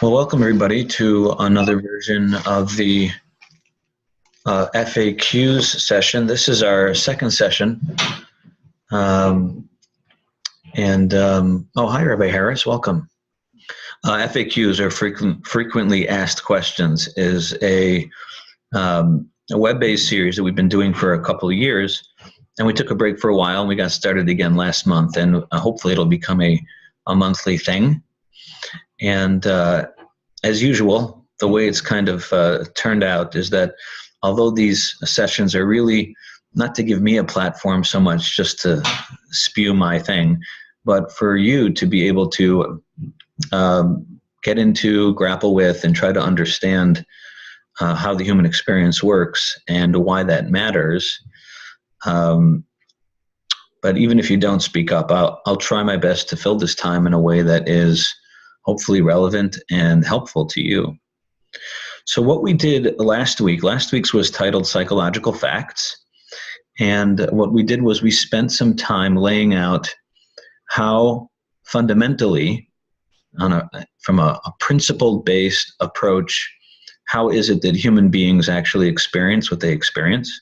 Well, welcome everybody to another version of the FAQs session. This is our second session. Oh, hi, Rabbi Harris. Welcome. FAQs, or frequently asked questions, is a web-based series that we've been doing for a couple of years. And we took a break for a while, and we got started again last month. And hopefully it'll become a monthly thing. And as usual, the way it's kind of turned out is that although these sessions are really not to give me a platform so much just to spew my thing, but for you to be able to get into, grapple with, and try to understand how the human experience works and why that matters. But even if you don't speak up, I'll try my best to fill this time in a way that is hopefully relevant and helpful to you. So what we did last week's was titled Psychological Facts. And what we did was we spent some time laying out how fundamentally, from a principle-based approach, how is it that human beings actually experience what they experience?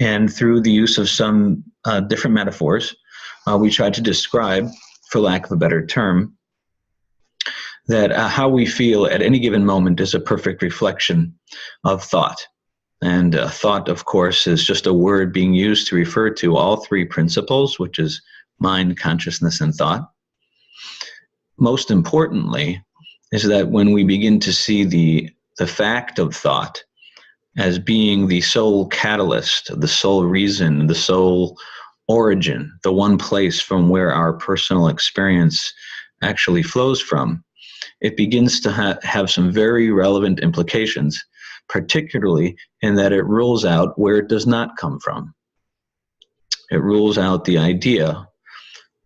And through the use of some different metaphors, we tried to describe, for lack of a better term, that how we feel at any given moment is a perfect reflection of thought. And thought, of course, is just a word being used to refer to all three principles, which is mind, consciousness, and thought. Most importantly is that when we begin to see the fact of thought as being the sole catalyst, the sole reason, the sole origin, the one place from where our personal experience actually flows from, it begins to have some very relevant implications, particularly in that it rules out where it does not come from. It rules out the idea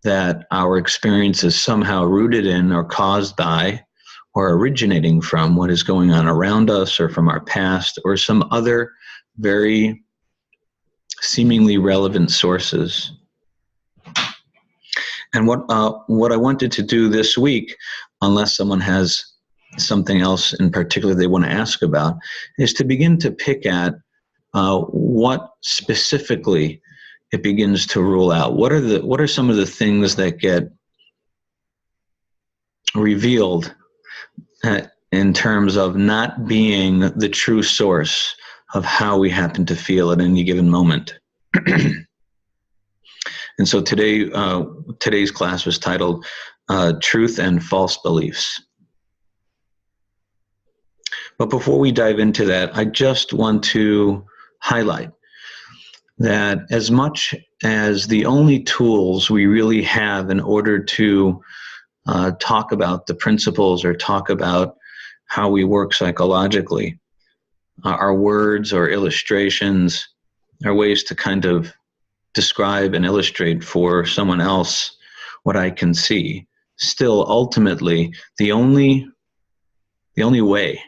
that our experience is somehow rooted in or caused by or originating from what is going on around us or from our past or some other very seemingly relevant sources. And what I wanted to do this week, unless someone has something else in particular they want to ask about, is to begin to pick at what specifically it begins to rule out. What are some of the things that get revealed in terms of not being the true source of how we happen to feel at any given moment? And so today's class was titled Truth and False Beliefs. But before we dive into that, I just want to highlight that as much as the only tools we really have in order to talk about the principles or talk about how we work psychologically are words or illustrations, are ways to kind of describe and illustrate for someone else what I can see. Still, ultimately, the only way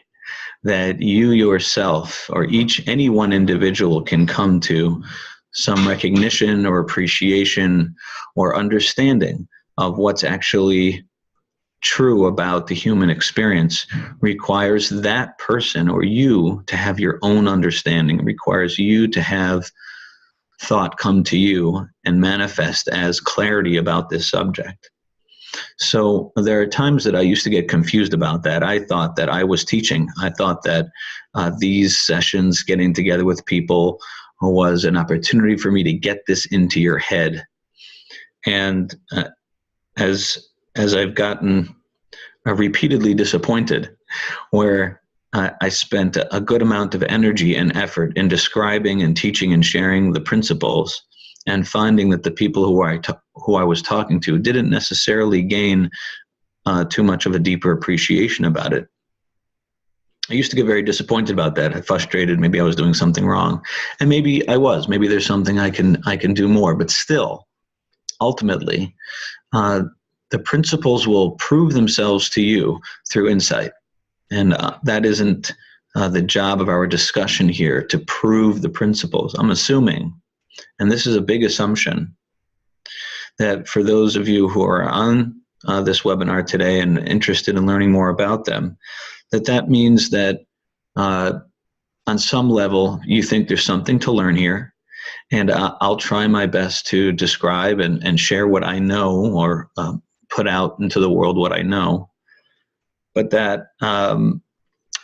that you yourself or any one individual can come to some recognition or appreciation or understanding of what's actually true about the human experience requires that person or you to have your own understanding. It requires you to have thought come to you and manifest as clarity about this subject. So there are times that I used to get confused about that. I thought that I was teaching. I thought that these sessions, getting together with people, was an opportunity for me to get this into your head. And as I've gotten repeatedly disappointed, where I spent a good amount of energy and effort in describing and teaching and sharing the principles, and finding that the people who I was talking to didn't necessarily gain too much of a deeper appreciation about it. I used to get very disappointed about that. Frustrated. Maybe I was doing something wrong, and maybe I was. Maybe there's something I can do more. But still, ultimately, the principles will prove themselves to you through insight. And that isn't the job of our discussion here, to prove the principles. I'm assuming, and this is a big assumption, that for those of you who are on this webinar today and interested in learning more about them, that means that on some level you think there's something to learn here, and I'll try my best to describe and share what I know, or put out into the world what I know, but that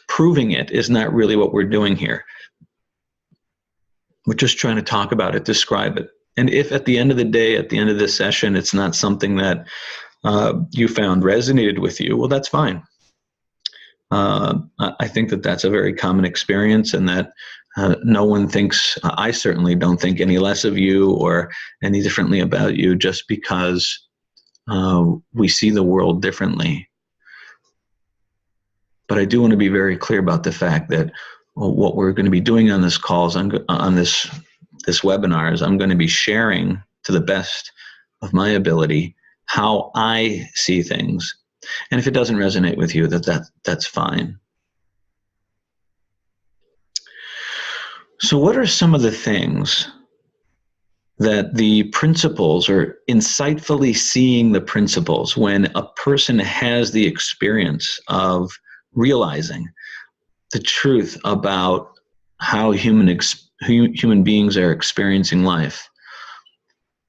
proving it is not really what we're doing here. We're just trying to talk about it, describe it. And if at the end of the day, at the end of this session, it's not something that you found resonated with you, well, that's fine. I think that that's a very common experience, and that no one thinks, I certainly don't think any less of you or any differently about you just because we see the world differently. But I do want to be very clear about the fact that what we're going to be doing on this calls, on this webinar, is I'm going to be sharing to the best of my ability how I see things. And if it doesn't resonate with you, that's fine. So what are some of the things that the principles, or insightfully seeing the principles, when a person has the experience of realizing the truth about how human beings are experiencing life?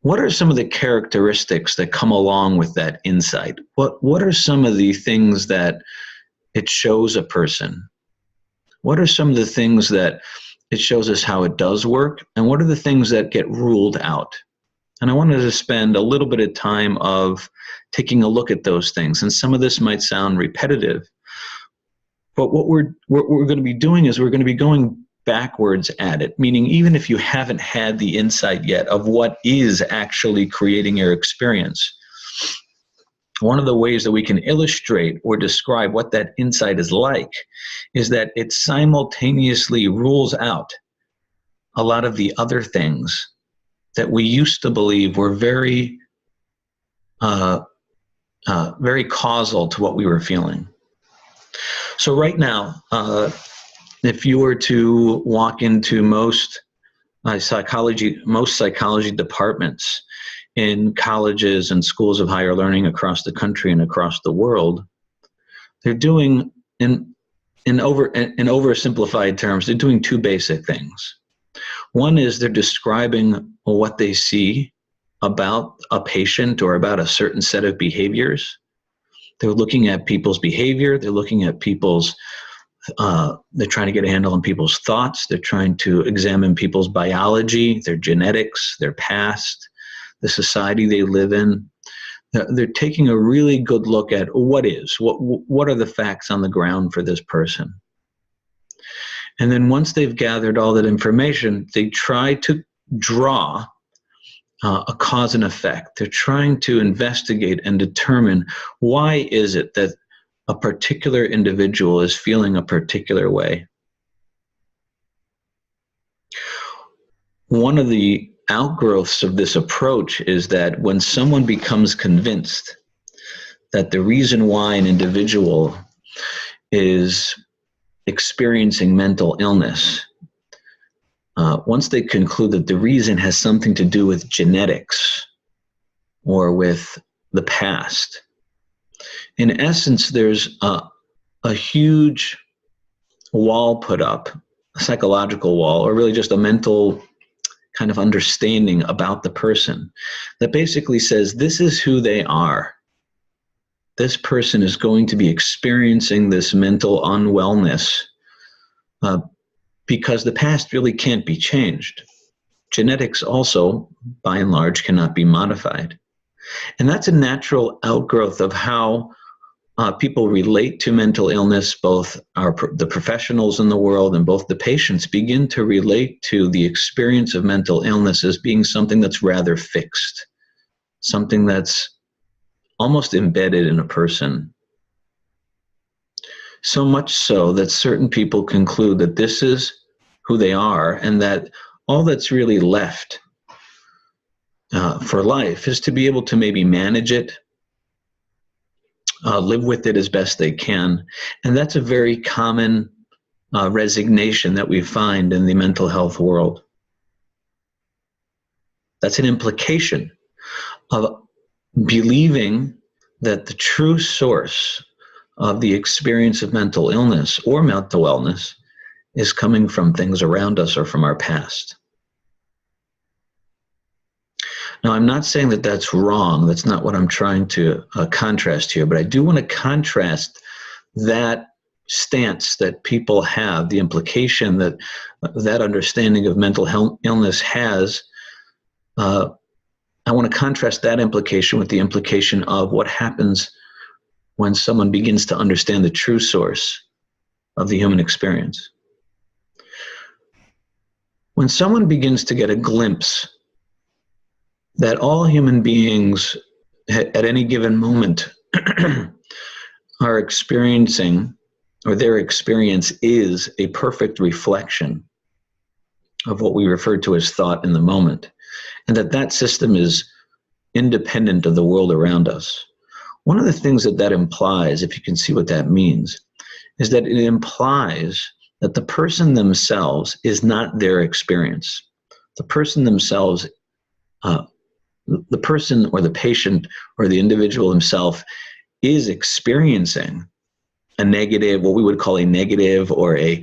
What are some of the characteristics that come along with that insight? What are some of the things that it shows a person? What are some of the things that it shows us how it does work? And what are the things that get ruled out? And I wanted to spend a little bit of time of taking a look at those things. And some of this might sound repetitive, but what we're going to be doing is we're going to be going backwards at it, meaning even if you haven't had the insight yet of what is actually creating your experience, one of the ways that we can illustrate or describe what that insight is like is that it simultaneously rules out a lot of the other things that we used to believe were very causal to what we were feeling. So right now, if you were to walk into most psychology departments in colleges and schools of higher learning across the country and across the world, they're doing, in oversimplified terms, they're doing two basic things. One is they're describing what they see about a patient or about a certain set of behaviors. They're looking at people's behavior. They're looking at people's, they're trying to get a handle on people's thoughts. They're trying to examine people's biology, their genetics, their past, the society they live in. They're taking a really good look at what are the facts on the ground for this person. And then once they've gathered all that information, they try to draw a cause and effect. They're trying to investigate and determine, why is it that a particular individual is feeling a particular way. One of the outgrowths of this approach is that when someone becomes convinced that the reason why an individual is experiencing mental illness, once they conclude that the reason has something to do with genetics or with the past, in essence, there's a huge wall put up, a psychological wall, or really just a mental kind of understanding about the person that basically says, this is who they are. This person is going to be experiencing this mental unwellness because the past really can't be changed. Genetics also, by and large, cannot be modified. And that's a natural outgrowth of how people relate to mental illness. Both the professionals in the world and both the patients begin to relate to the experience of mental illness as being something that's rather fixed, something that's almost embedded in a person. So much so that certain people conclude that this is who they are, and that all that's really left for life is to be able to maybe manage it, live with it as best they can. And that's a very common resignation that we find in the mental health world. That's an implication of believing that the true source of the experience of mental illness or mental wellness is coming from things around us or from our past. Now, I'm not saying that that's wrong. That's not what I'm trying to contrast here, but I do want to contrast that stance that people have, the implication that that understanding of mental illness has. I want to contrast that implication with the implication of what happens when someone begins to understand the true source of the human experience. When someone begins to get a glimpse that all human beings at any given moment are experiencing, or their experience is a perfect reflection of what we refer to as thought in the moment, and that that system is independent of the world around us. One of the things that that implies, if you can see what that means, is that it implies that the person themselves is not their experience. The person themselves, the person or the patient or the individual himself is experiencing a negative, what we would call a negative or a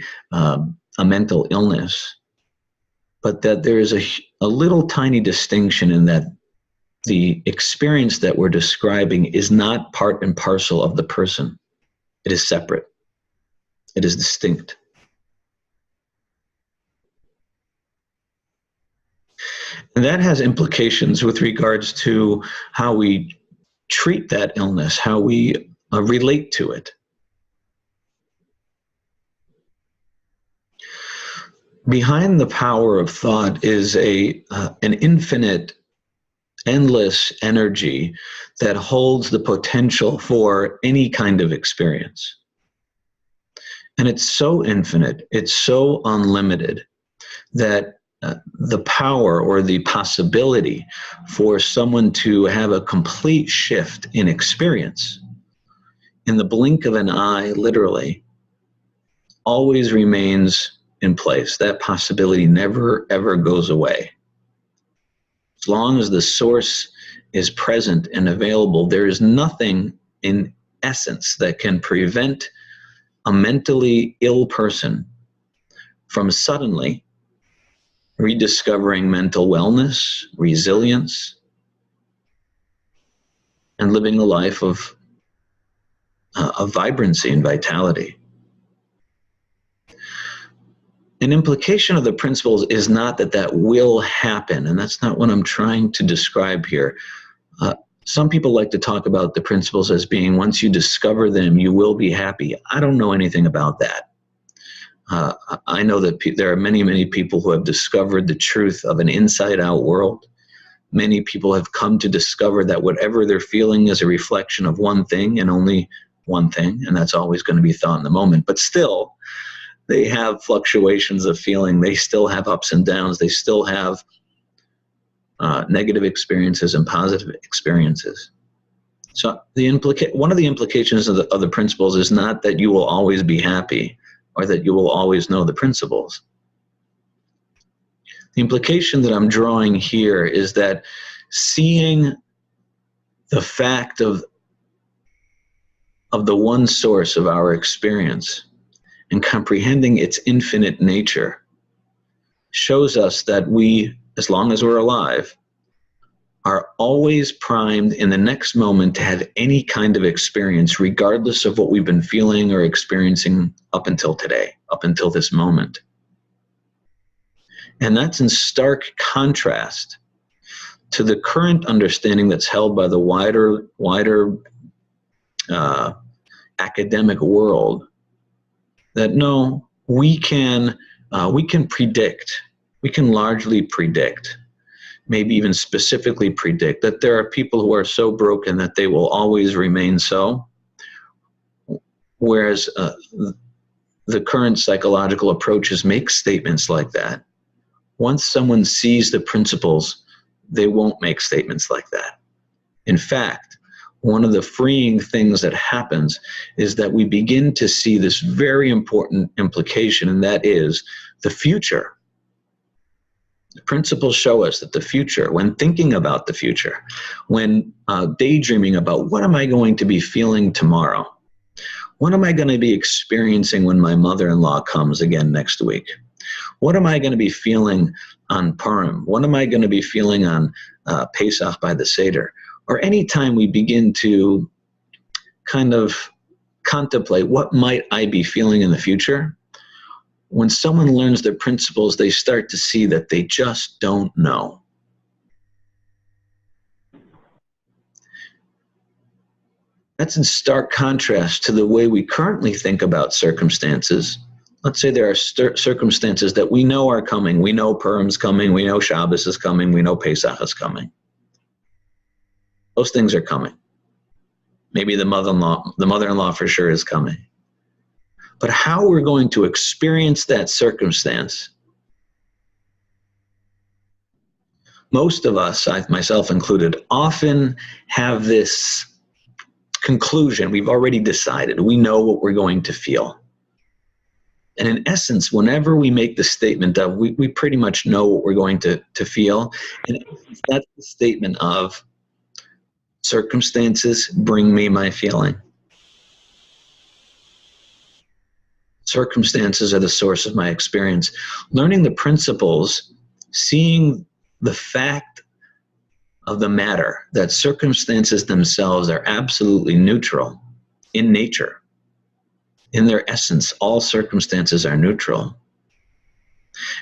mental illness, but that there is a little tiny distinction in that the experience that we're describing is not part and parcel of the person. It is separate. It is distinct. And that has implications with regards to how we treat that illness, how we relate to it. Behind the power of thought is an infinite, endless energy that holds the potential for any kind of experience. And it's so infinite, it's so unlimited, that the power or the possibility for someone to have a complete shift in experience in the blink of an eye, literally, always remains in place. That possibility never, ever goes away. As long as the source is present and available, there is nothing in essence that can prevent a mentally ill person from suddenly rediscovering mental wellness, resilience, and living a life of vibrancy and vitality. An implication of the principles is not that that will happen, and that's not what I'm trying to describe here. Some people like to talk about the principles as being, once you discover them, you will be happy. I don't know anything about that. I know that there are many, many people who have discovered the truth of an inside-out world. Many people have come to discover that whatever they're feeling is a reflection of one thing and only one thing, and that's always going to be thought in the moment. But still, they have fluctuations of feeling. They still have ups and downs. They still have negative experiences and positive experiences. So one of the implications of the principles is not that you will always be happy or that you will always know the principles. The implication that I'm drawing here is that seeing the fact of the one source of our experience and comprehending its infinite nature shows us that we, as long as we're alive, are always primed in the next moment to have any kind of experience, regardless of what we've been feeling or experiencing up until today, up until this moment. And that's in stark contrast to the current understanding that's held by the wider academic world, that no, we can predict, we can largely predict, maybe even specifically predict, that there are people who are so broken that they will always remain so, whereas the current psychological approaches make statements like that. Once someone sees the principles, they won't make statements like that. In fact, one of the freeing things that happens is that we begin to see this very important implication, and that is the future The principles show us that the future, when thinking about the future, when daydreaming about what am I going to be feeling tomorrow, what am I going to be experiencing when my mother-in-law comes again next week, what am I going to be feeling on Purim, what am I going to be feeling on Pesach by the Seder, or any time we begin to kind of contemplate what might I be feeling in the future. When someone learns their principles, they start to see that they just don't know. That's in stark contrast to the way we currently think about circumstances. Let's say there are circumstances that we know are coming. We know Purim's coming. We know Shabbos is coming. We know Pesach is coming. Those things are coming. Maybe the mother-in-law for sure is coming. But how we're going to experience that circumstance, most of us, myself included, often have this conclusion. We've already decided. We know what we're going to feel. And in essence, whenever we make the statement of we pretty much know what we're going to feel, and that's the statement of circumstances bring me my feeling. Circumstances are the source of my experience. Learning the principles, seeing the fact of the matter, that circumstances themselves are absolutely neutral in nature. In their essence, all circumstances are neutral.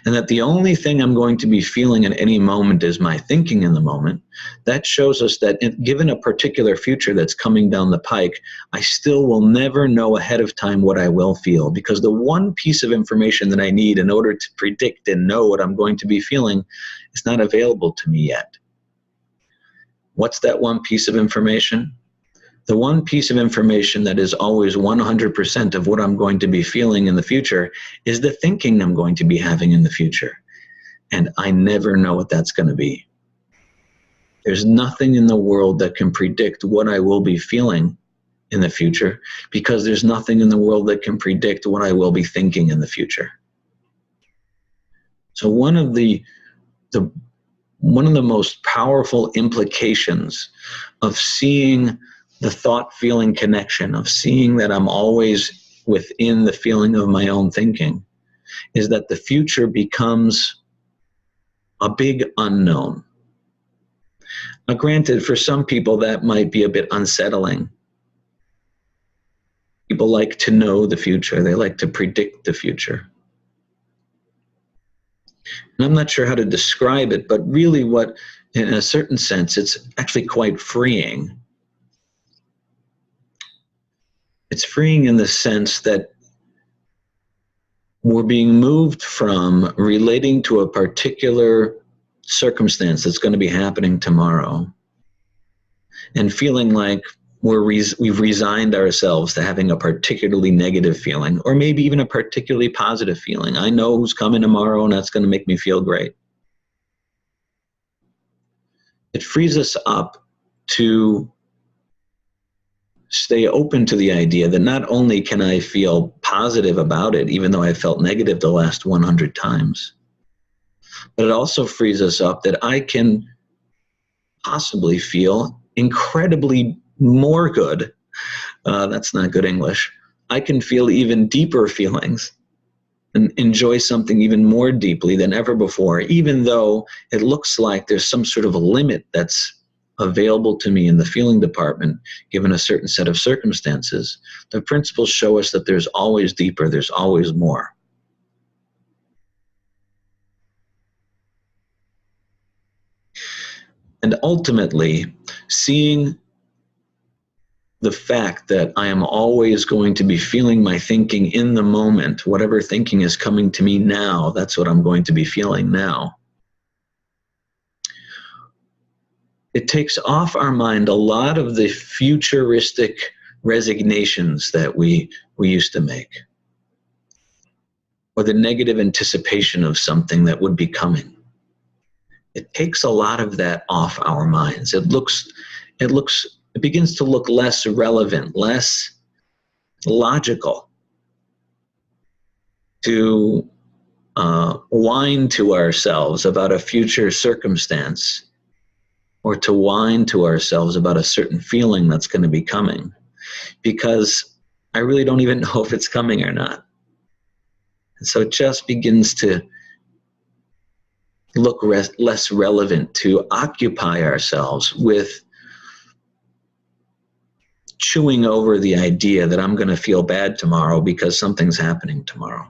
And that the only thing I'm going to be feeling at any moment is my thinking in the moment. That shows us that given a particular future that's coming down the pike, I still will never know ahead of time what I will feel, because the one piece of information that I need in order to predict and know what I'm going to be feeling is not available to me yet. What's that one piece of information? The one piece of information that is always 100% of what I'm going to be feeling in the future is the thinking I'm going to be having in the future. And I never know what that's going to be. There's nothing in the world that can predict what I will be feeling in the future, because there's nothing in the world that can predict what I will be thinking in the future. So one of the most powerful implications of seeing the thought-feeling connection, of seeing that I'm always within the feeling of my own thinking, is that the future becomes a big unknown. Now, granted, for some people that might be a bit unsettling. People like to know the future. They like to predict the future. And I'm not sure how to describe it, but really what, in a certain sense, it's actually quite freeing. It's freeing in the sense that we're being moved from relating to a particular circumstance that's going to be happening tomorrow and feeling like we've resigned ourselves to having a particularly negative feeling, or maybe even a particularly positive feeling. I know who's coming tomorrow and that's going to make me feel great. It frees us up to stay open to the idea that not only can I feel positive about it, even though I felt negative the last 100 times, but it also frees us up that I can possibly feel incredibly more good. That's not good English. I can feel even deeper feelings and enjoy something even more deeply than ever before, even though it looks like there's some sort of a limit that's available to me in the feeling department, given a certain set of circumstances. The principles show us that there's always deeper, there's always more. And ultimately, seeing the fact that I am always going to be feeling my thinking in the moment, whatever thinking is coming to me now, that's what I'm going to be feeling now. It takes off our mind a lot of the futuristic resignations that we used to make, or the negative anticipation of something that would be coming. It takes a lot of that off our minds. It begins to look less relevant, less logical to whine to ourselves about a future circumstance, or to whine to ourselves about a certain feeling that's going to be coming, because I really don't even know if it's coming or not. And so it just begins to look less relevant to occupy ourselves with chewing over the idea that I'm going to feel bad tomorrow because something's happening tomorrow.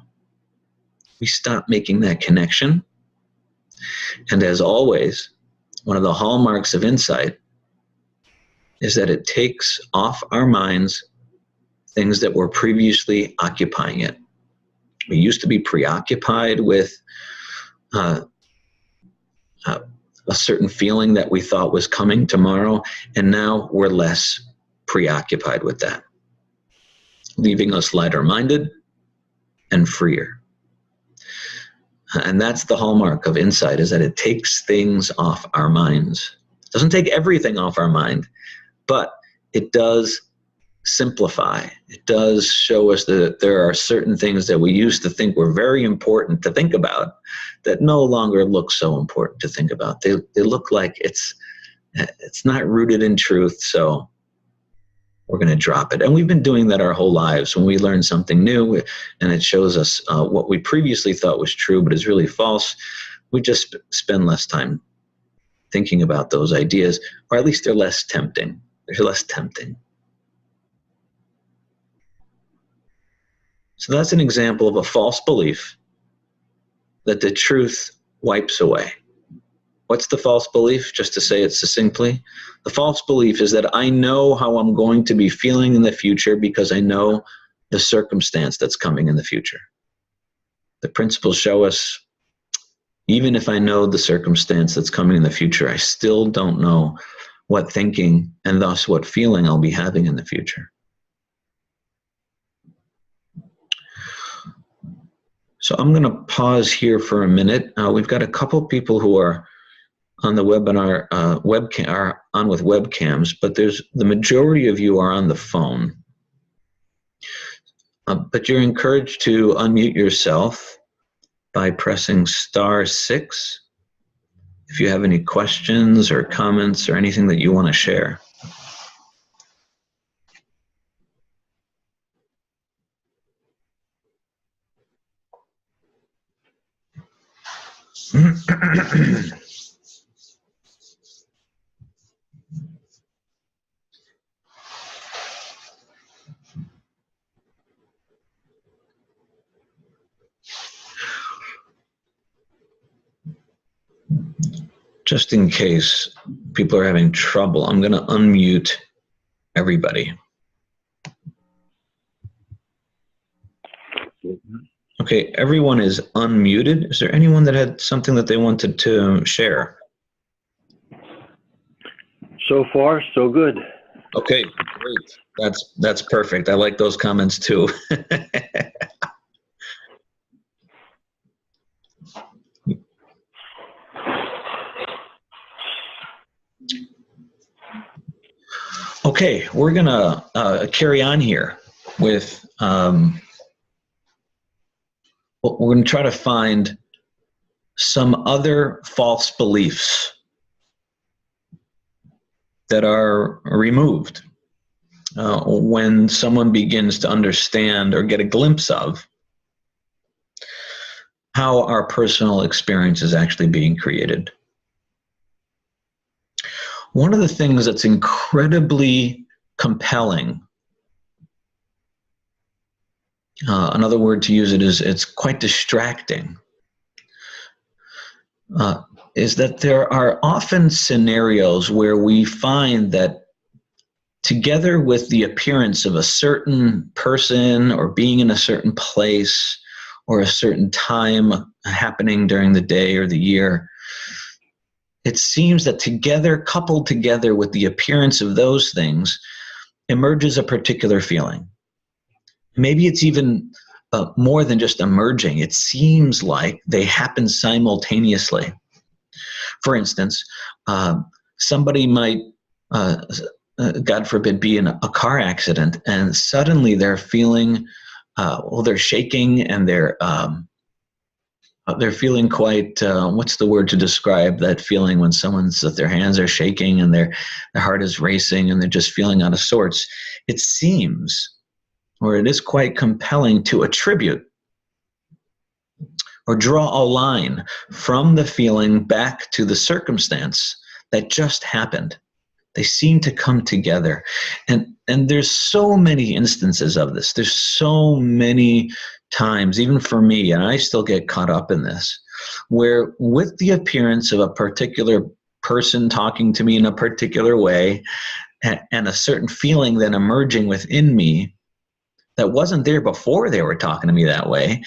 We stop making that connection. And as always, one of the hallmarks of insight is that it takes off our minds things that were previously occupying it. We used to be preoccupied with a certain feeling that we thought was coming tomorrow, and now we're less preoccupied with that, leaving us lighter-minded and freer. And that's the hallmark of insight, is that it takes things off our minds. It doesn't take everything off our mind, but it does simplify. It does show us that there are certain things that we used to think were very important to think about that no longer look so important to think about. They look like it's not rooted in truth, so we're going to drop it. And we've been doing that our whole lives. When we learn something new and it shows us what we previously thought was true but is really false, we just spend less time thinking about those ideas, or at least they're less tempting. They're less tempting. So that's an example of a false belief that the truth wipes away. What's the false belief? Just to say it succinctly, the false belief is that I know how I'm going to be feeling in the future because I know the circumstance that's coming in the future. The principles show us, even if I know the circumstance that's coming in the future, I still don't know what thinking and thus what feeling I'll be having in the future. So I'm going to pause here for a minute. We've got a couple people who are on the webinar, are on with webcams, but the majority of you are on the phone. But you're encouraged to unmute yourself by pressing *6 if you have any questions or comments or anything that you want to share. Just in case people are having trouble, I'm going to unmute everybody. Okay, everyone is unmuted. Is there anyone that had something that they wanted to share? So far, so good. Okay, great. That's perfect. I like those comments too. Okay, we're gonna carry on here with, we're gonna try to find some other false beliefs that are removed when someone begins to understand or get a glimpse of how our personal experience is actually being created. One of the things that's incredibly compelling, another word to use it is it's quite distracting, is that there are often scenarios where we find that together with the appearance of a certain person or being in a certain place or a certain time happening during the day or the year, it seems that together, coupled together with the appearance of those things, emerges a particular feeling. Maybe it's even more than just emerging. It seems like they happen simultaneously. For instance, somebody might, God forbid, be in a car accident, and suddenly they're feeling, well, they're shaking and they're they're feeling quite, what's the word to describe that feeling when their hands are shaking and their heart is racing and they're just feeling out of sorts. It seems, or it is quite compelling to attribute or draw a line from the feeling back to the circumstance that just happened. They seem to come together. And there's so many instances of this. There's so many times, even for me, and I still get caught up in this, where with the appearance of a particular person talking to me in a particular way and a certain feeling then emerging within me that wasn't there before they were talking to me that way,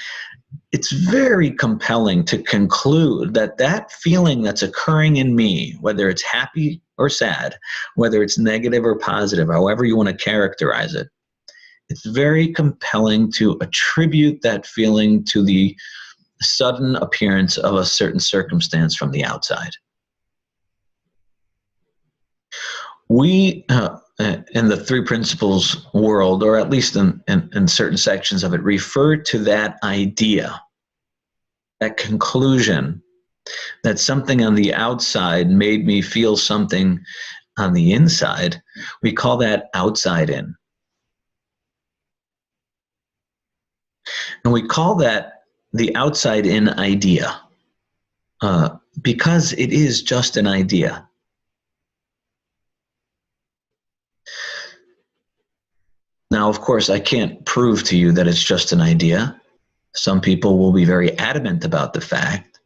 it's very compelling to conclude that that feeling that's occurring in me, whether it's happy or sad, whether it's negative or positive, however you want to characterize it, it's very compelling to attribute that feeling to the sudden appearance of a certain circumstance from the outside. We, in the three principles world, or at least in certain sections of it, refer to that idea, that conclusion, that something on the outside made me feel something on the inside. We call that outside in. And we call that the outside in idea because it is just an idea. Now, of course, I can't prove to you that it's just an idea. Some people will be very adamant about the fact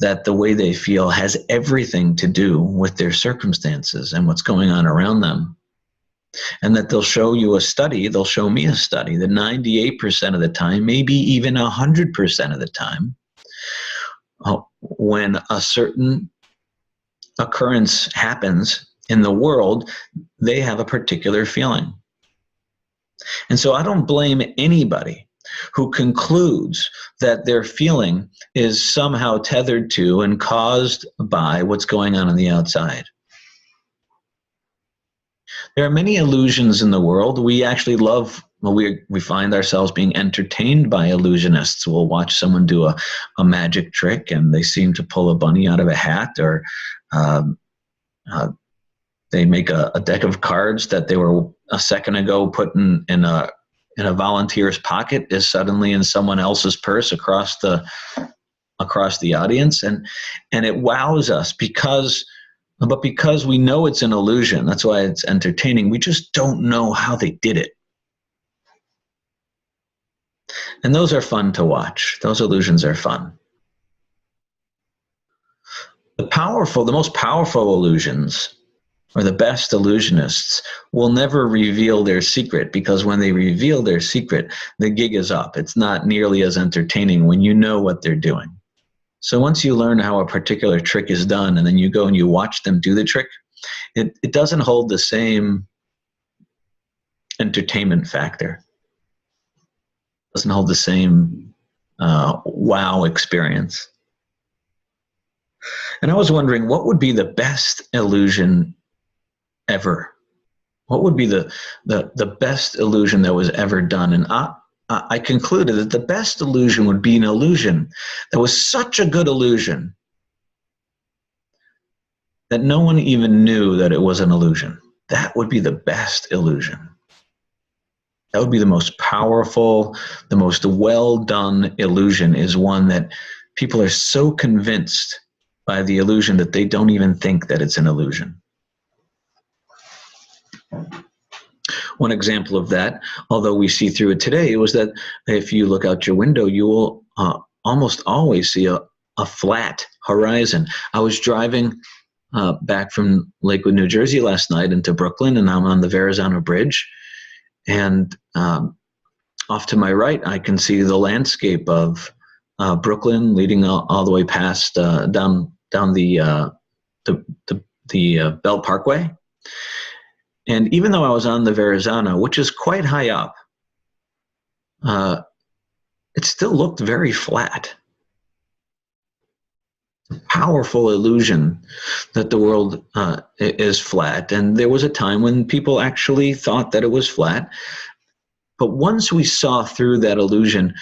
that the way they feel has everything to do with their circumstances and what's going on around them. And that they'll show you a study, they'll show me a study that 98% of the time, maybe even 100% of the time, when a certain occurrence happens in the world, they have a particular feeling. And so I don't blame anybody who concludes that their feeling is somehow tethered to and caused by what's going on the outside. There are many illusions in the world. We actually love, we find ourselves being entertained by illusionists. We'll watch someone do a magic trick and they seem to pull a bunny out of a hat, or they make a deck of cards that they were a second ago put in a volunteer's pocket is suddenly in someone else's purse across the audience, and it wows us because we know it's an illusion. That's why it's entertaining. We just don't know how they did it. And those are fun to watch. Those illusions are fun. The most powerful illusions, or the best illusionists, will never reveal their secret, because when they reveal their secret, the gig is up. It's not nearly as entertaining when you know what they're doing. So once you learn how a particular trick is done and then you go and you watch them do the trick, it doesn't hold the same entertainment factor. It doesn't hold the same wow experience. And I was wondering, what would be the best illusion ever? What would be the best illusion that was ever done? And I concluded that the best illusion would be an illusion that was such a good illusion that no one even knew that it was an illusion. That would be the best illusion. That would be the most powerful, the most well-done illusion, is one that people are so convinced by the illusion that they don't even think that it's an illusion. One example of that, although we see through it today, was that if you look out your window, you will almost always see a flat horizon. I was driving back from Lakewood, New Jersey last night into Brooklyn, and I'm on the Verrazano Bridge. And off to my right, I can see the landscape of Brooklyn leading all the way past down the Belt Parkway. And even though I was on the Verrazano, which is quite high up, it still looked very flat. Powerful illusion that the world is flat. And there was a time when people actually thought that it was flat. But once we saw through that illusion,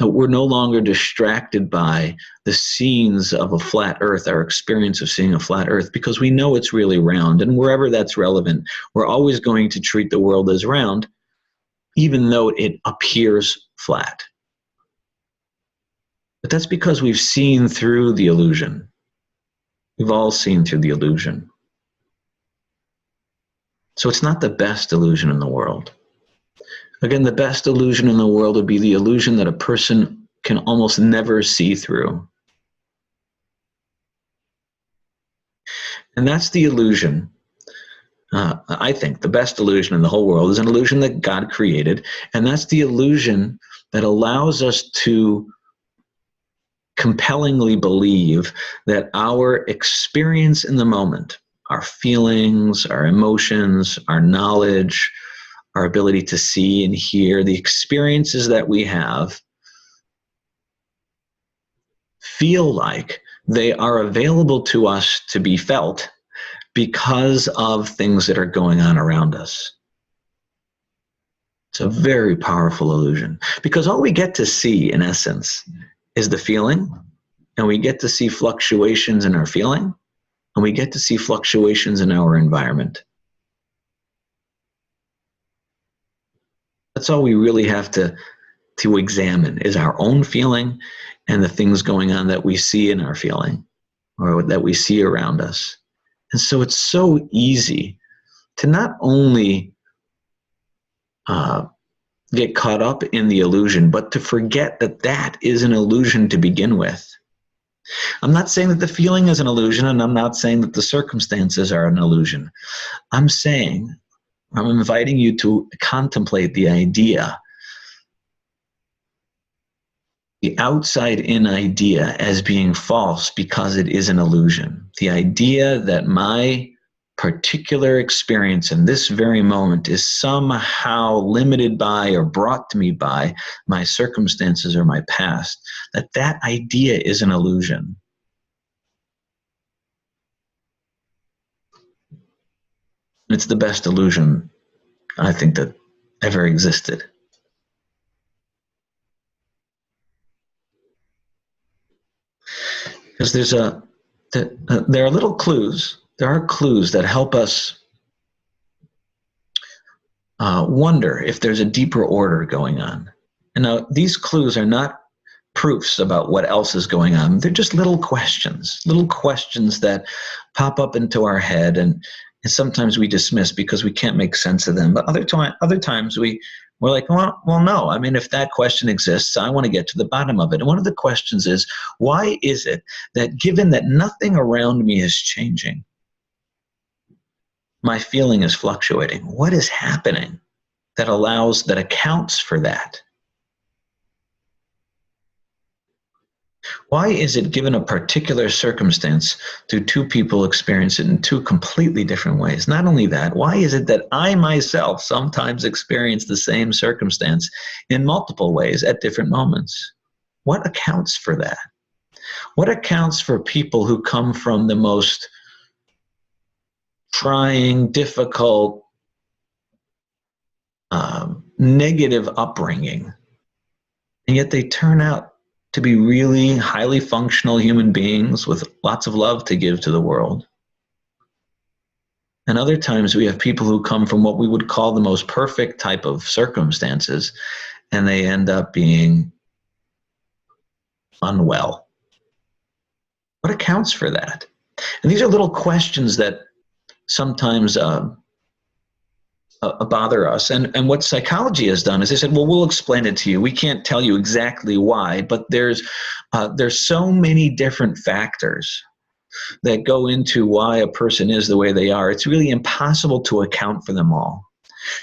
We're no longer distracted by the scenes of a flat earth, our experience of seeing a flat earth, because we know it's really round. And wherever that's relevant, we're always going to treat the world as round, even though it appears flat. But that's because we've seen through the illusion. We've all seen through the illusion. So it's not the best illusion in the world. Again, the best illusion in the world would be the illusion that a person can almost never see through. And that's the illusion. I think the best illusion in the whole world is an illusion that God created. And that's the illusion that allows us to compellingly believe that our experience in the moment, our feelings, our emotions, our knowledge, our ability to see and hear, the experiences that we have feel like they are available to us to be felt because of things that are going on around us. It's a very powerful illusion, because all we get to see, in essence, is the feeling, and we get to see fluctuations in our feeling, and we get to see fluctuations in our environment. That's all we really have to examine, is our own feeling and the things going on that we see in our feeling or that we see around us. And so it's so easy to not only get caught up in the illusion, but to forget that that is an illusion to begin with. I'm not saying that the feeling is an illusion, and I'm not saying that the circumstances are an illusion. I'm inviting you to contemplate the idea, the outside-in idea, as being false because it is an illusion. The idea that my particular experience in this very moment is somehow limited by or brought to me by my circumstances or my past, that idea is an illusion. It's the best illusion, I think, that ever existed. Because there are little clues. There are clues that help us wonder if there's a deeper order going on. And now these clues are not proofs about what else is going on. They're just little questions that pop up into our head, and sometimes we dismiss because we can't make sense of them. But other times we're like, well, no. I mean, if that question exists, I want to get to the bottom of it. And one of the questions is, why is it that, given that nothing around me is changing, my feeling is fluctuating? What is happening that accounts for that? Why is it, given a particular circumstance, do two people experience it in two completely different ways? Not only that, why is it that I myself sometimes experience the same circumstance in multiple ways at different moments? What accounts for that? What accounts for people who come from the most trying, difficult, negative upbringing, and yet they turn out to be really highly functional human beings with lots of love to give to the world? And other times we have people who come from what we would call the most perfect type of circumstances, and they end up being unwell. What accounts for that? And these are little questions that sometimes bother us. And what psychology has done is they said, well, we'll explain it to you. We can't tell you exactly why, but there's so many different factors that go into why a person is the way they are. It's really impossible to account for them all.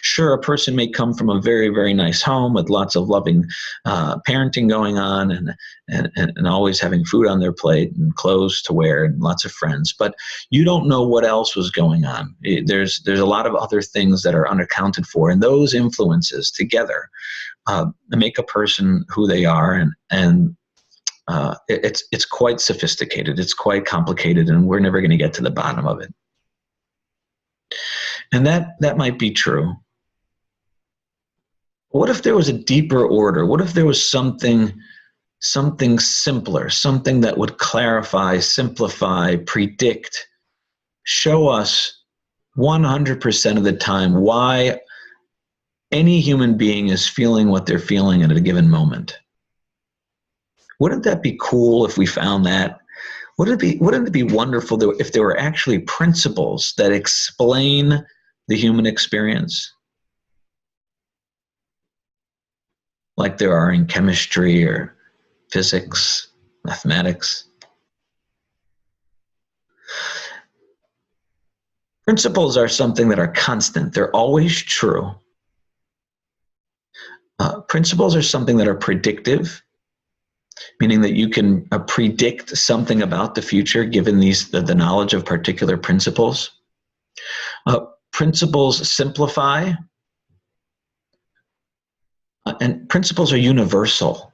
Sure, a person may come from a very, very nice home with lots of loving parenting going on, and always having food on their plate and clothes to wear and lots of friends. But you don't know what else was going on. There's a lot of other things that are unaccounted for, and those influences together make a person who they are. And it's quite sophisticated. It's quite complicated, and we're never going to get to the bottom of it. And that might be true. What if there was a deeper order? What if there was something something simpler, something that would clarify, simplify, predict, show us 100% of the time why any human being is feeling what they're feeling at a given moment. Wouldn't that be cool if we found that? Wouldn't it be wonderful if there were actually principles that explain the human experience? Like there are in chemistry or physics, mathematics. Principles are something that are constant. They're always true. Principles are something that are predictive, meaning that you can predict something about the future given the knowledge of particular principles. Principles simplify, and principles are universal,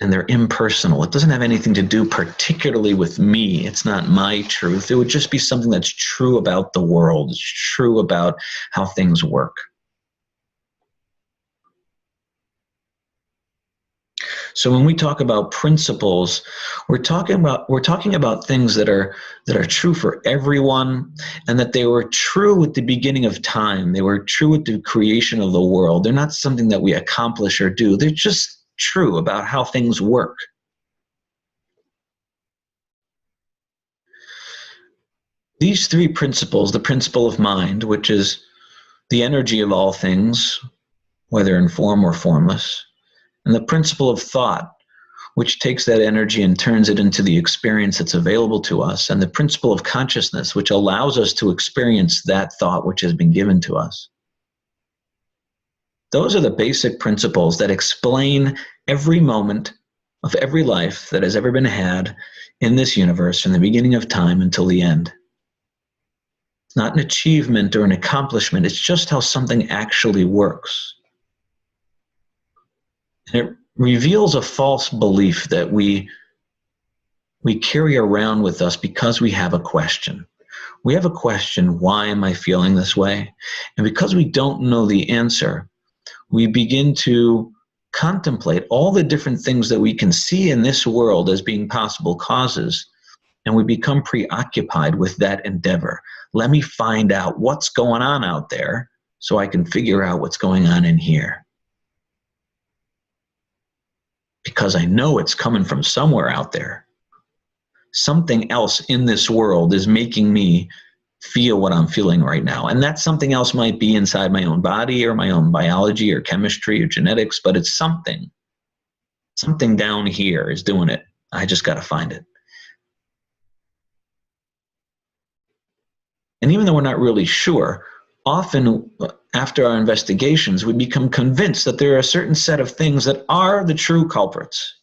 and they're impersonal. It doesn't have anything to do particularly with me. It's not my truth. It would just be something that's true about the world. It's true about how things work. So when we talk about principles, we're talking about things that are true for everyone, and that they were true at the beginning of time. They were true at the creation of the world. They're not something that we accomplish or do. They're just true about how things work. These three principles, the principle of mind, which is the energy of all things, whether in form or formless, and the principle of thought, which takes that energy and turns it into the experience that's available to us, and the principle of consciousness, which allows us to experience that thought which has been given to us. Those are the basic principles that explain every moment of every life that has ever been had in this universe from the beginning of time until the end. It's not an achievement or an accomplishment. It's just how something actually works. And it reveals a false belief that we carry around with us because we have a question. We have a question, why am I feeling this way? And because we don't know the answer, we begin to contemplate all the different things that we can see in this world as being possible causes, and we become preoccupied with that endeavor. Let me find out what's going on out there so I can figure out what's going on in here. Because I know it's coming from somewhere out there. Something else in this world is making me feel what I'm feeling right now. And that something else might be inside my own body or my own biology or chemistry or genetics, but it's something. Something down here is doing it. I just got to find it. And even though we're not really sure, often after our investigations, we become convinced that there are a certain set of things that are the true culprits.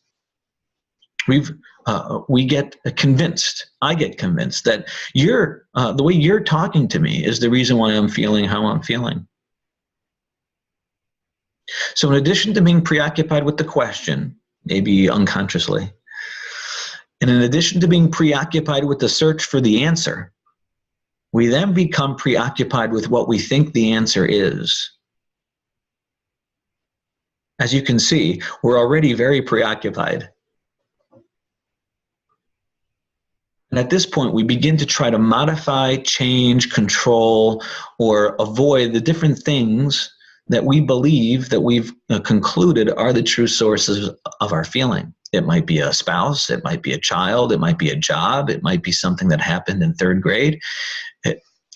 We get convinced, I get convinced that the way you're talking to me is the reason why I'm feeling how I'm feeling. So in addition to being preoccupied with the question, maybe unconsciously, and in addition to being preoccupied with the search for the answer, we then become preoccupied with what we think the answer is. As you can see, we're already very preoccupied. And at this point, we begin to try to modify, change, control, or avoid the different things that we believe, that we've concluded are the true sources of our feeling. It might be a spouse, it might be a child, it might be a job, it might be something that happened in third grade.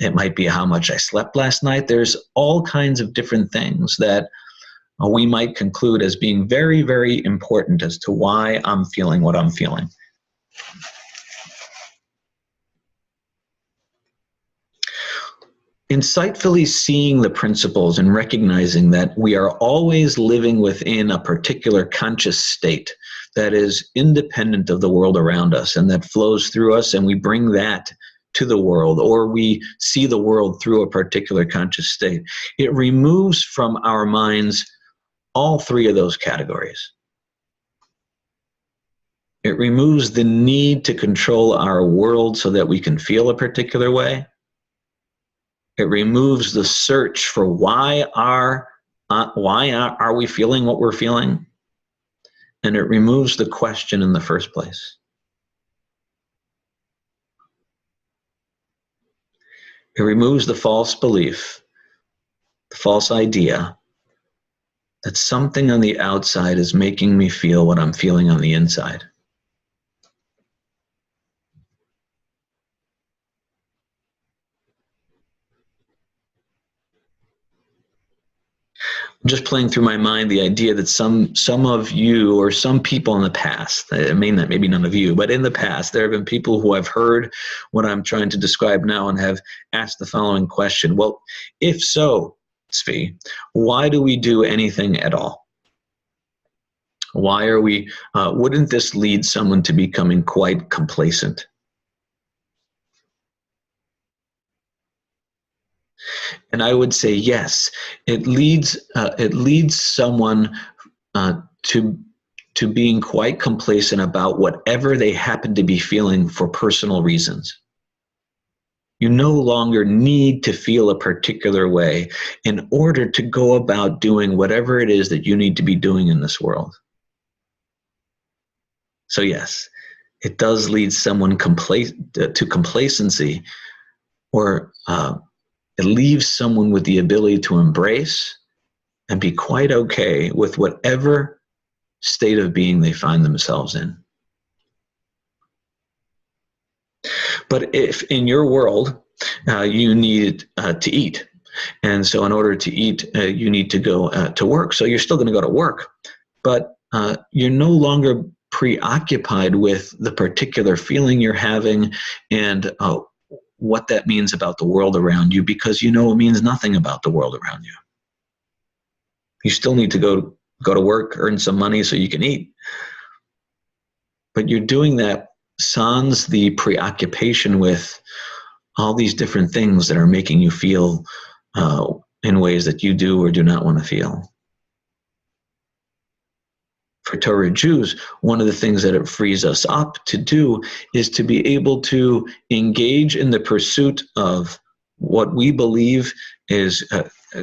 It might be how much I slept last night. There's all kinds of different things that we might conclude as being very, very important as to why I'm feeling what I'm feeling. Insightfully seeing the principles and recognizing that we are always living within a particular conscious state that is independent of the world around us and that flows through us, and we bring that to the world, or we see the world through a particular conscious state. It removes from our minds all three of those categories. It removes the need to control our world so that we can feel a particular way. It removes the search for why are we feeling what we're feeling. and it removes the question in the first place. It removes the false belief, the false idea that something on the outside is making me feel what I'm feeling on the inside. I'm just playing through my mind the idea that some of you or some people in the past, maybe none of you, but in the past, there have been people who have heard what I'm trying to describe now and have asked the following question. Well, if so, Zvi, why do we do anything at all? Why are we, wouldn't this lead someone to becoming quite complacent? And I would say yes. It leads someone to being quite complacent about whatever they happen to be feeling for personal reasons. You no longer need to feel a particular way in order to go about doing whatever it is that you need to be doing in this world. So yes, it does lead someone to complacency, or it leaves someone with the ability to embrace and be quite okay with whatever state of being they find themselves in. But if in your world you need to eat, and so in order to eat, you need to go to work, so you're still going to go to work, but you're no longer preoccupied with the particular feeling you're having and what that means about the world around you, because you know it means nothing about the world around you. You still need to go to work, earn some money so you can eat. But you're doing that sans the preoccupation with all these different things that are making you feel in ways that you do or do not want to feel. For Torah Jews, one of the things that it frees us up to do is to be able to engage in the pursuit of what we believe is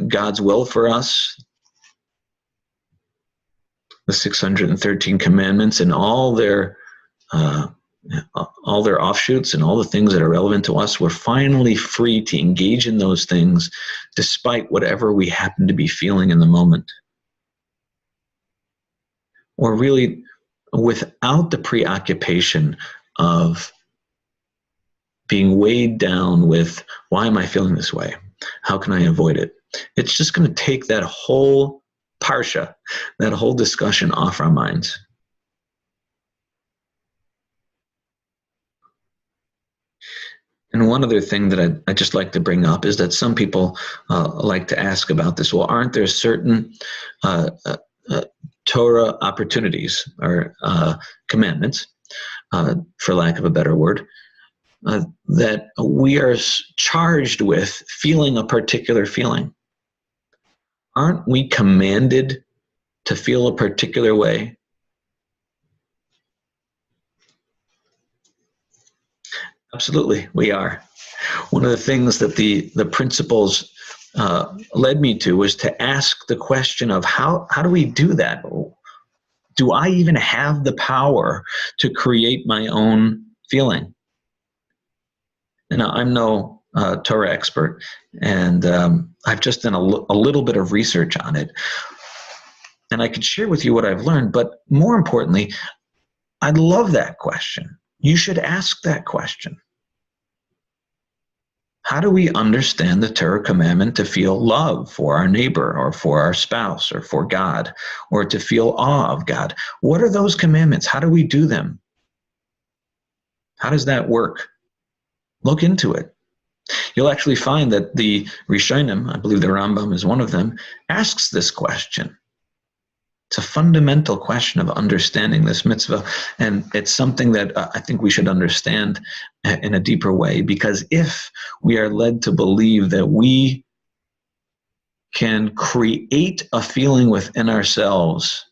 God's will for us, the 613 commandments and all their offshoots and all the things that are relevant to us. We're finally free to engage in those things despite whatever we happen to be feeling in the moment. Or really without the preoccupation of being weighed down with, why am I feeling this way? How can I avoid it? It's just going to take that whole parsha, that whole discussion off our minds. And one other thing that I just like to bring up is that some people like to ask about this. Well, aren't there certain Torah opportunities or commandments, for lack of a better word, that we are charged with feeling a particular feeling? Aren't we commanded to feel a particular way? Absolutely, we are. One of the things that the principles led me to was to ask the question of how do we do that? Do I even have the power to create my own feeling? And I'm no Torah expert, and I've just done a little bit of research on it. And I could share with you what I've learned, but more importantly, I love that question. You should ask that question. How do we understand the Torah commandment to feel love for our neighbor or for our spouse or for God, or to feel awe of God? What are those commandments? How do we do them? How does that work? Look into it. You'll actually find that the Rishonim, I believe the Rambam is one of them, asks this question. It's a fundamental question of understanding this mitzvah, and it's something that I think we should understand in a deeper way, because if we are led to believe that we can create a feeling within ourselves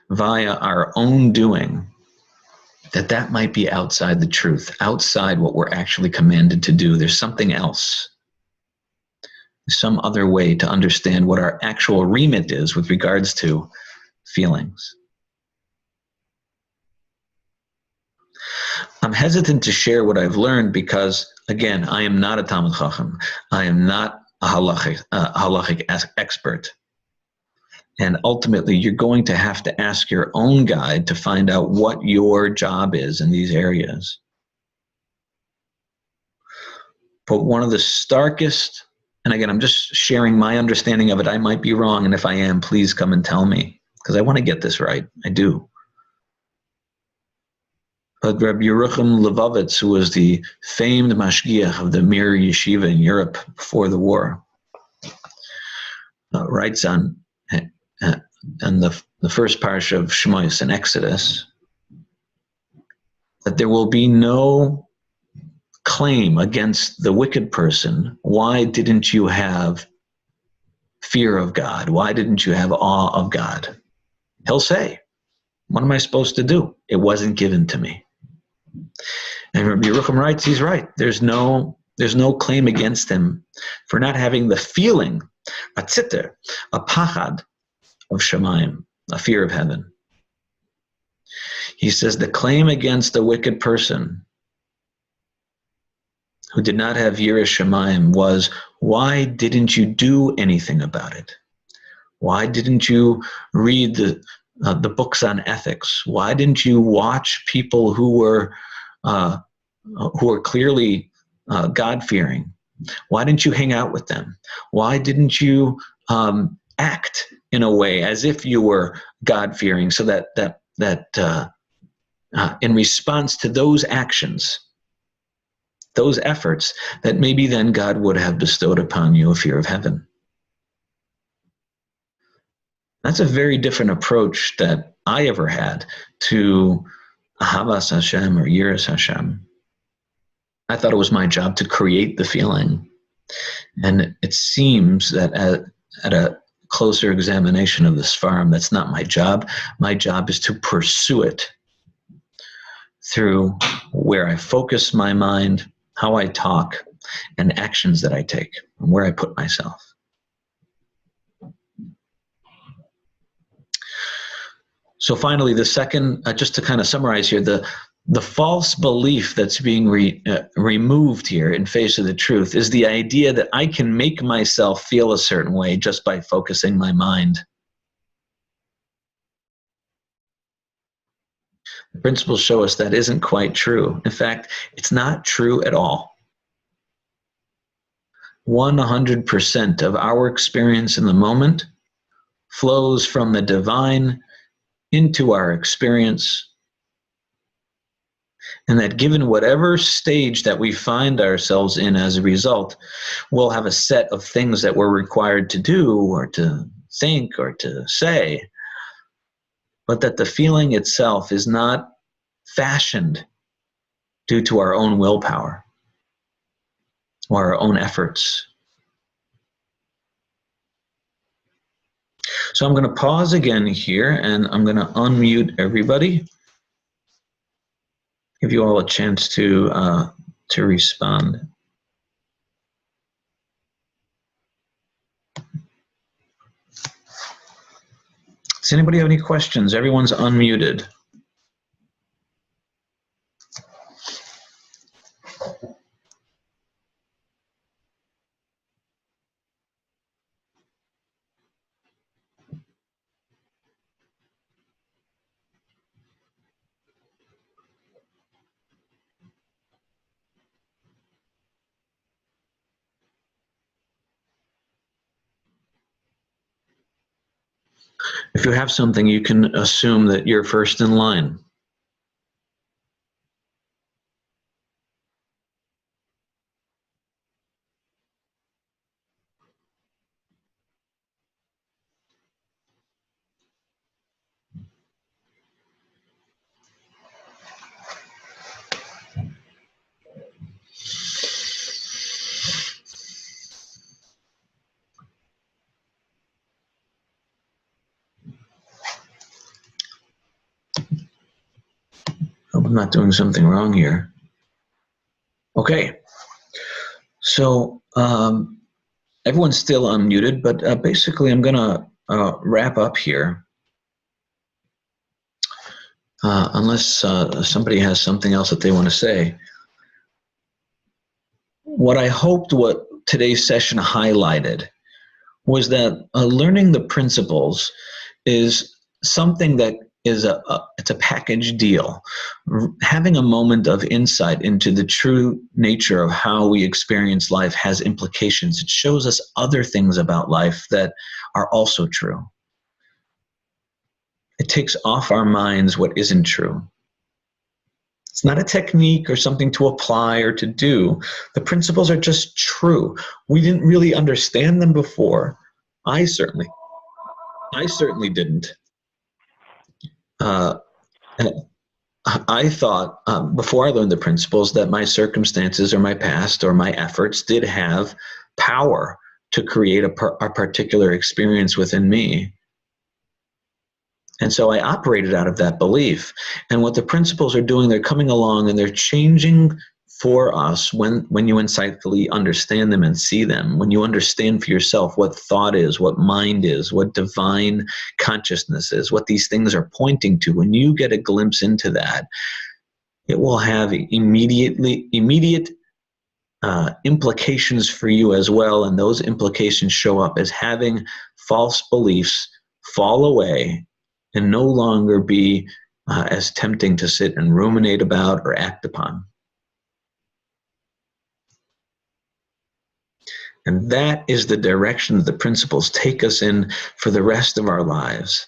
via our own doing, that might be outside the truth, outside what we're actually commanded to do. There's something else. Some other way to understand what our actual remit is with regards to feelings. I'm hesitant to share what I've learned because, again, I am not a Talmid Chacham. I am not a halachic expert. And ultimately, you're going to have to ask your own guide to find out what your job is in these areas. But one of the starkest, and again, I'm just sharing my understanding of it. I might be wrong, and if I am, please come and tell me, because I want to get this right. I do. But Rabbi Yerucham Levovitz, who was the famed mashgiach of the Mir Yeshiva in Europe before the war, writes on the first parsha of Shemos in Exodus that there will be no claim against the wicked person. Why didn't you have fear of God? Why didn't you have awe of God? He'll say, what am I supposed to do? It wasn't given to me. And Rabbi Yerucham writes, he's right. There's no claim against him for not having the feeling, a tziter, a pachad of Shemayim, a fear of heaven. He says the claim against the wicked person who did not have Yiras Shemayim was, why didn't you do anything about it? Why didn't you read the books on ethics? Why didn't you watch people who were clearly God-fearing? Why didn't you hang out with them? Why didn't you act in a way as if you were God-fearing, so that in response to those actions, those efforts, that maybe then God would have bestowed upon you a fear of heaven? That's a very different approach that I ever had to Ahavas Hashem or Yiras Hashem. I thought it was my job to create the feeling. And it seems that at a closer examination of the Sfarim, that's not my job. My job is to pursue it through where I focus my mind, how I talk, and actions that I take, and where I put myself. So finally, the second, just to kind of summarize here, the false belief that's being removed here in face of the truth is the idea that I can make myself feel a certain way just by focusing my mind. The principles show us that isn't quite true. In fact, it's not true at all. 100% of our experience in the moment flows from the divine into our experience, and that given whatever stage that we find ourselves in as a result, we'll have a set of things that we're required to do or to think or to say, but that the feeling itself is not fashioned due to our own willpower or our own efforts. So I'm going to pause again here, and I'm going to unmute everybody. Give you all a chance to respond. Does anybody have any questions? Everyone's unmuted. If you have something, you can assume that you're first in line. Hope I'm not doing something wrong here. Okay, so everyone's still unmuted, but basically I'm going to wrap up here. unless somebody has something else that they want to say. What I hoped what today's session highlighted was that learning the principles is something that is it's a package deal. Having a moment of insight into the true nature of how we experience life has implications. It shows us other things about life that are also true. It takes off our minds what isn't true. It's not a technique or something to apply or to do. The principles are just true. We didn't really understand them before. I certainly didn't. I thought before I learned the principles that my circumstances or my past or my efforts did have power to create a particular experience within me. And so I operated out of that belief. And what the principles are doing, they're coming along and they're changing for us when you insightfully understand them and see them, when you understand for yourself what thought is, what mind is, what divine consciousness is, what these things are pointing to. When you get a glimpse into that, it will have immediate implications for you as well. And those implications show up as having false beliefs fall away and no longer be as tempting to sit and ruminate about or act upon. And that is the direction that the principles take us in for the rest of our lives.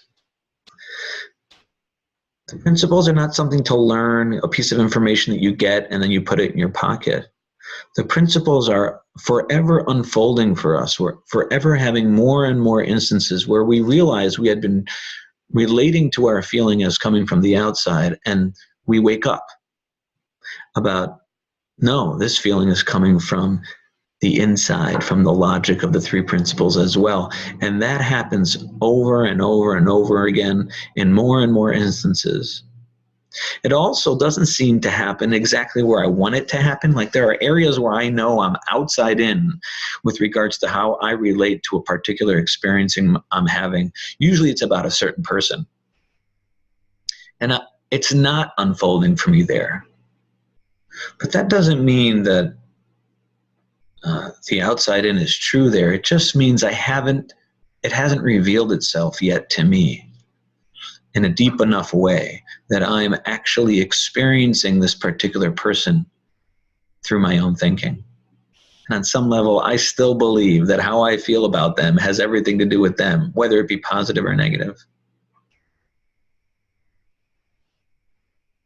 The principles are not something to learn, a piece of information that you get and then you put it in your pocket. The principles are forever unfolding for us. We're forever having more and more instances where we realize we had been relating to our feeling as coming from the outside, and we wake up about, no, this feeling is coming from the inside, from the logic of the three principles as well. And that happens over and over and over again in more and more instances. It also doesn't seem to happen exactly where I want it to happen. Like there are areas where I know I'm outside in with regards to how I relate to a particular experiencing I'm having. Usually it's about a certain person. And it's not unfolding for me there. But that doesn't mean that the outside in is true there. It just means it hasn't revealed itself yet to me in a deep enough way that I'm actually experiencing this particular person through my own thinking. And on some level, I still believe that how I feel about them has everything to do with them, whether it be positive or negative.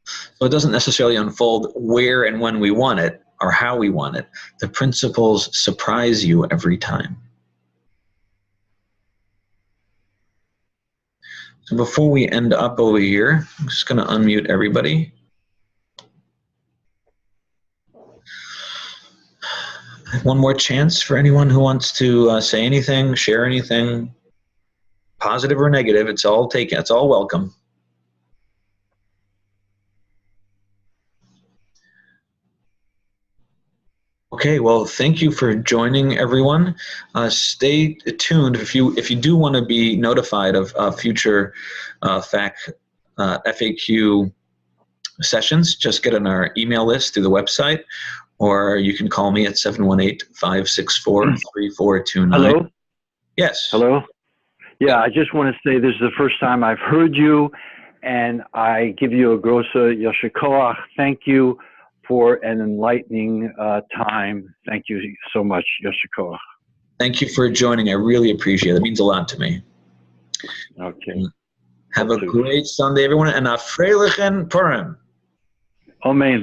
So it doesn't necessarily unfold where and when we want it or how we want it. The principles surprise you every time. So before we end up over here, I'm just going to unmute everybody. One more chance for anyone who wants to say anything, share anything, positive or negative. It's all taken. It's all welcome. Okay, well, thank you for joining, everyone. Stay tuned if you do want to be notified of future FAQ sessions. Just get on our email list through the website, or you can call me at 718-564-3429. Hello? Yes. Hello? Yeah, I just want to say this is the first time I've heard you, and I give you a grosse yasher koach. Thank you for an enlightening time. Thank you so much, yasher koach. Thank you for joining. I really appreciate it. It means a lot to me. Okay. Have a great Sunday, everyone, and a freilichen Purim. Amen.